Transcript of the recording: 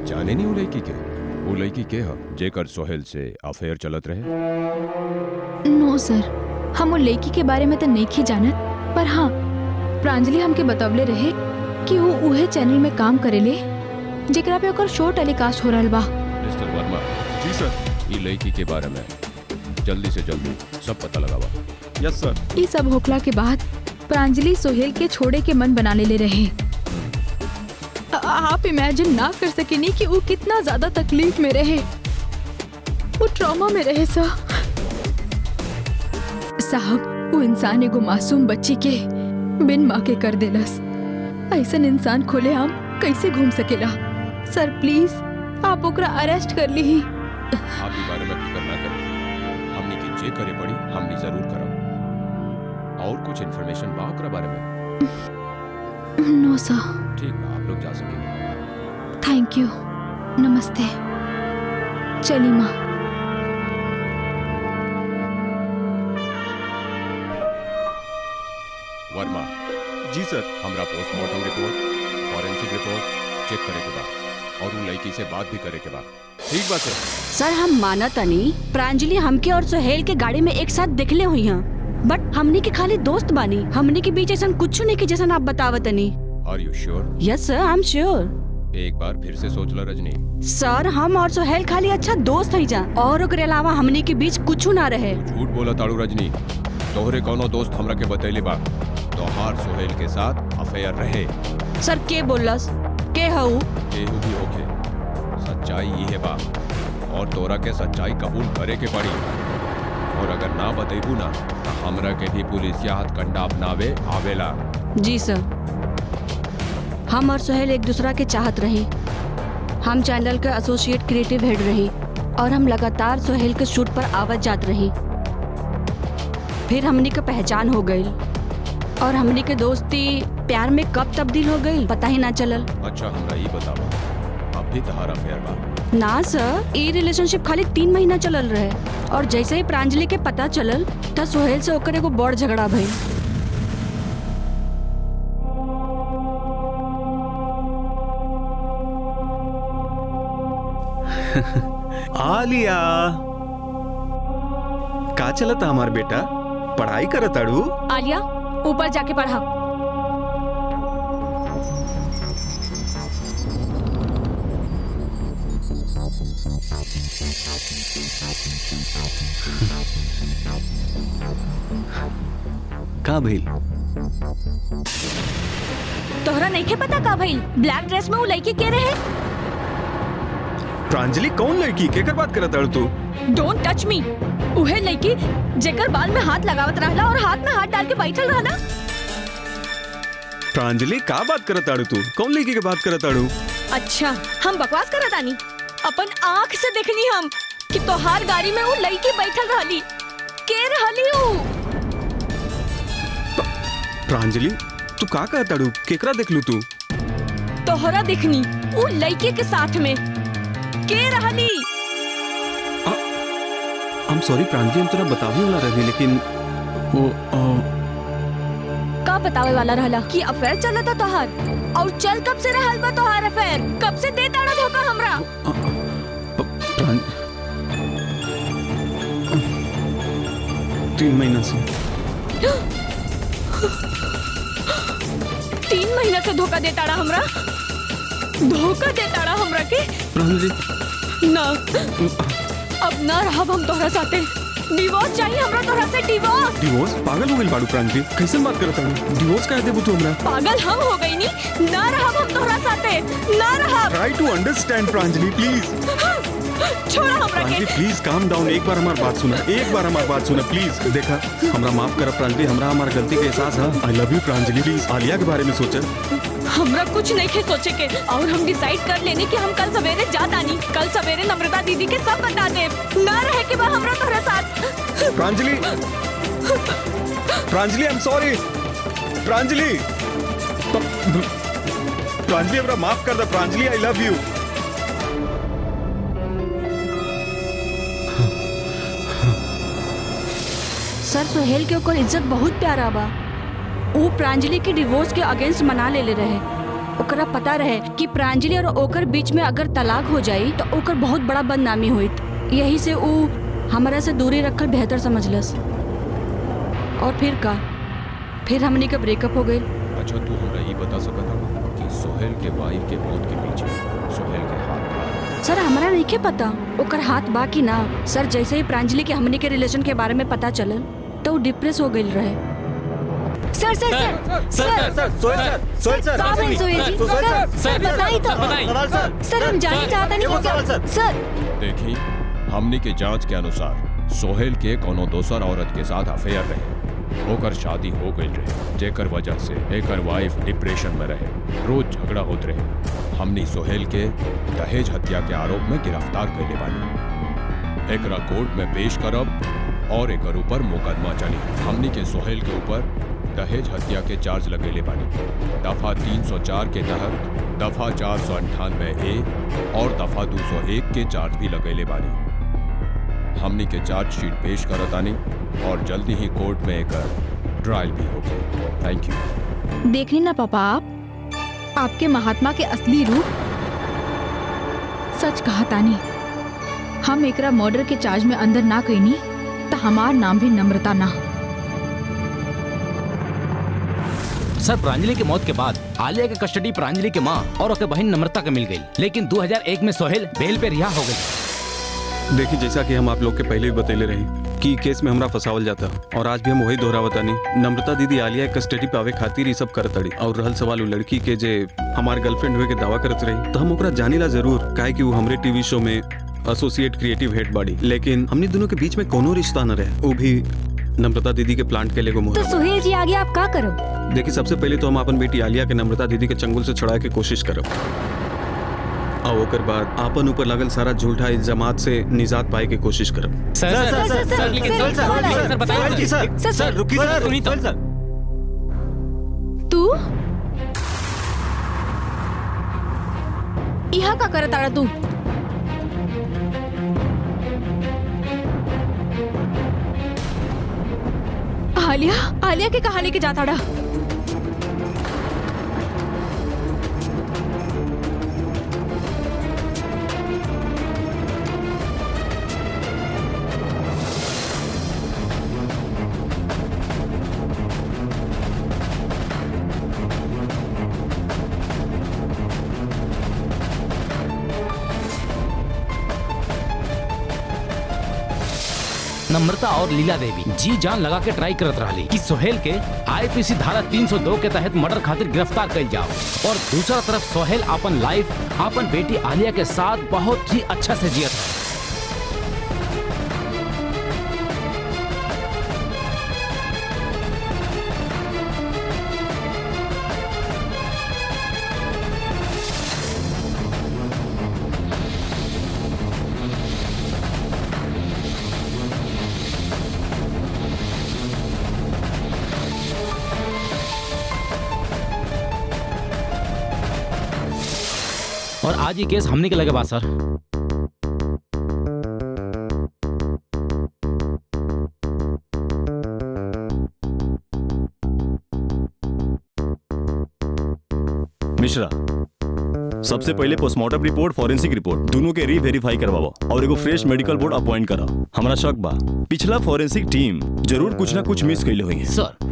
जाने नहीं वो लड़की के ह जेकर सोहेल से अफेयर चलत रहे। नो सर, हम वो लड़की के बारे में तो नहीं जानत, पर हाँ प्रांजलि हमके बतवले रहे कि वो उहे चैनल में काम करेले जेकरा पे ओकर शो टेलीकास्ट हो रहल बा। मिस्टर वर्मा। जी सर। ये लड़की के बारे में जल्दी से जल्दी सब पता लगावा। यस सर। ये सब होखला के बाद प्रांजलि सोहेल के छोड़े के मन बना ले रहे। आप इमेजिन ना कर सकेनी कि वो कितना ज्यादा तकलीफ में रहे, वो ट्रॉमा में रहे। साहब वो इंसान एगो मासूम बच्ची के बिन माँ के कर देलस। ऐसा इंसान खोले आम कैसे घूम सकेला? सर प्लीज आप ओकरा अरेस्ट कर ली। आप ई बारे में फिक्र ना करें, हमनी के जे करे पड़ी हमनी जरूर करब। और कुछ इन्फॉर्मेशन बा ओकरा बारे में? नो सर। ठीक बा, आप लोग जा सकेंगे। थैंक यू, नमस्ते। चली माँ। वर्मा। जी सर। हमरा postmortem report, forensic report check करे के बा और उन लड़की से बात भी करे के बा। ठीक बात है सर। हम माना तनी प्रांजलि हमके और सोहेल के गाड़ी में एक साथ दिखले हुई हैं, बट हमने के खाली दोस्त बानी, हमने के बीच ऐसा कुछ नहीं के जैसा आप बतावतनी। Are you sure? Yes sir, I am sure. एक बार फिर से सोच लो रजनी। सर हम और सोहेल खाली अच्छा दोस्त है जा, और ओकरे अलावा हमने के बीच कुछ ना रहे। झूठ बोला ताड़ू रजनी। तोहरे कोनो दोस्त हमरा के बतैले बा तोहार सोहेल के साथ अफेयर रहे। सर के बोलस? के हऊ? केहू भी होके सच्चाई ये है बा और तोरा के सच्चाई कबूल करे के पड़ी। और अगर ना बतेबू ना तो हमरा के भी पुलिसिया हथकंडा अपनावे आवेला। जी सर। हम और सोहेल एक दूसरा के चाहत रही। हम चैनल के एसोसिएट क्रिएटिव हेड रही और हम लगातार सोहेल के शूट पर आवत जात रही। फिर हमनी के पहचान हो गई और हमनी के दोस्ती प्यार में कब तब्दील हो गई पता ही ना चलल। अच्छा हमरा ये बतावा, अब भी तहार अफेयर बा? ना सर, ये रिलेशनशिप खाली 3 महीना चलल रहे और जैसे ही प्रांजलि के पता चलल त सोहेल से ओकर एगो बड़ झगड़ा भइल। आलिया का चलता हमार बेटा? पढ़ाई करत अड़ू? आलिया ऊपर जाके पढ़ा। का भइल? तोहरा नहीं के पता का भइल? ब्लैक ड्रेस में वो लड़की के रहे। प्रांजलि कौन लड़की? केकर बात करत अड़ू तू? Don't touch me. उहे लड़की जेकर बाल में हाथ लगावत रहला और हाथ में हाथ डाल के बैठल रहला। प्रांजलि का बात करत अड़ू तू? कौन लड़की के बात करत अड़ू? अच्छा हम बकवास करत आनी? अपन आँख से देखनी हम कि तोहार गाड़ी में वो लड़की बैठल रहली। के रहली ऊ? प्रांजलि तू का कहत अड़ू? केकरा देखलू तू? तोहरा देखनी वो लड़की के साथ में। के रहली? I'm sorry प्रांजलि, हम तोरा बतावे वाला रही लेकिन वो का बतावे वाला रहला कि अफेयर चला था तोहार? और चल कब से रहल बा तोहार अफेयर? कब से देता ना धोखा हमरा? 3 महीना से। 3 महीना से धोखा देता रहा हमरा? धोखा देता रहा हमरा के? प्रांजलि ना, अब ना रहब हम तोहरा साथे। डिवोर्स चाहिए हमरा तोहरा से, डिवोर्स। डिवोर्स? पागल हो गई बाड़ू प्रांजलि, कैसे बात करत अड़ू? डिवोर्स काहे देबू तू हमरा? पागल हम हो गई नी? ना रहब हम तोहरा साथे, ना रहब। Try to understand Pranjali please. छोड़ा हमरा के। प्रांजलि प्लीज काम डाउन, एक बार हमारी बात सुना, एक बार हमारी बात सुना प्लीज। देखा हमरा माफ कर प्रांजलि, हमरा हमार गलती के एहसास है। I love you Pranjali, please Alia के बारे में सोचा। हमरा कुछ नहीं के सोचे के, और हम डिसाइड कर लेने कि हम कल सवेरे जात आनी। कल सवेरे नम्रता दीदी के सब बता दे। ना रहे के बा हमरा तोहरा साथ। Pranjali Pranjali I am sorry Pranjali. Pranjali हमरा माफ कर दे प्रांजलि, आई लव यू। सर सोहेल के ओकर इज्जत बहुत प्यारा बा। वो प्रांजलि के डिवोर्स के अगेंस्ट मना ले रहे ओकरा पता रहे कि प्रांजलि और ओकर बीच में अगर तलाक हो जाई तो ओकर बहुत बड़ा बदनामी होइत। यही से ऊ हमरा से दूरी रखकर बेहतर समझलस। और फिर का, फिर हमनी का ब्रेकअप हो गई। अच्छा तू हमरा ये बता सकता कि सोहेल के वाइफ के मौत के पीछे सोहेल के हाथ बा? सर हमरा नहीं के पता ओकर हाथ बा कि ना। सर जैसे ही प्रांजलि के हमनी के रिलेशन के बारे में पता चलल तो वो डिप्रेस हो गई रहे। सर सर सर सर सर सोहेल सर कहाँ है सोहेल जी? सर बताइए तो। सर हम जानना चाहते नहीं सर। देखी, हमनी के जांच के अनुसार सोहेल के कोनो दोसर औरत के साथ अफेयर रहे। होकर शादी हो गई रहे, जेकर वजह से एकर वाइफ डिप्रेशन में रहे, रोज झगड़ा होत रहे। हमनी सोहेल के दहेज हत्या के आरोप में गिरफ्तार कैले बानी। एकरा कोर्ट में पेश करब और एकर ऊपर मुकदमा चली। हमनी के सोहेल के ऊपर दहेज हत्या के चार्ज लगेले बानी। दफा 304 के तहत दफा 498A और दफा 201 के चार्ज भी लगेले बानी। हमनी के चार्ज शीट पेश करतानी और जल्दी ही कोर्ट में एकर ट्रायल भी होगी। Thank you. देखनी ना पापा, आपके महात्मा के असली रूप। सच कहा तानी, हम एकरा मर्डर के चार्ज में अंदर ना कईनी तो हमार नाम भी नम्रता ना। सर प्रांजलि के मौत के बाद आलिया के कस्टडी प्रांजलि के माँ और उसके बहन नम्रता के मिल गई, लेकिन 2001 में सोहेल बेल पे रिहा हो गई। देखिए, जैसा कि हम आप लोग के पहले भी बतैले रहे कि केस में हमरा फंसावल जाता और आज भी हम वही दोहरावतानी। नम्रता दीदी आलिया कस्टडी पावे खातिर ये सब करत रही। और रहल सवाल उ लड़की के जे हमार गर्लफ्रेंड हुए के दावा करत रही, तो हम ओकरा जानीला जरूर, काहे कि वो हमरे टीवी शो में एसोसिएट क्रिएटिव हेड बाड़ी। लेकिन हमने दोनों के बीच में कोनो रिश्ता न रहे, वो भी नम्रता दीदी के प्लांट के लेगो तो सोहेल जी आगे आप का करो? देखिए, सबसे पहले तो हम अपन बेटी आलिया के नम्रता दीदी के चंगुल से छुड़ाए के कोशिश करब, और ओकर बाद आपन ऊपर लगल सारा झूठा इल्जामात से निजात पाए के कोशिश करब। सर लेकिन सर बताइए सर रुकिए सर, सुनिए तो। तू यहाँ का करत आड़ा? तू आलिया के कहानी के जाता आड़ा? नम्रता और लीला देवी जी जान लगा के ट्राई करत रही कि सोहेल के आईपीसी धारा 302 के तहत मर्डर खातिर गिरफ्तार कर जाओ, और दूसरा तरफ सोहेल अपन लाइफ अपन बेटी आलिया के साथ बहुत ही अच्छा से जियत है। और आज ये केस हमने के लगे बा सर। मिश्रा, सबसे पहले पोस्टमार्टम रिपोर्ट, फॉरेंसिक रिपोर्ट दोनों के री-वेरीफाई करवाओ और एगो फ्रेश मेडिकल बोर्ड अपॉइंट करा। हमारा शक बा पिछला फॉरेंसिक टीम जरूर कुछ ना कुछ मिस कैले हुई है। सर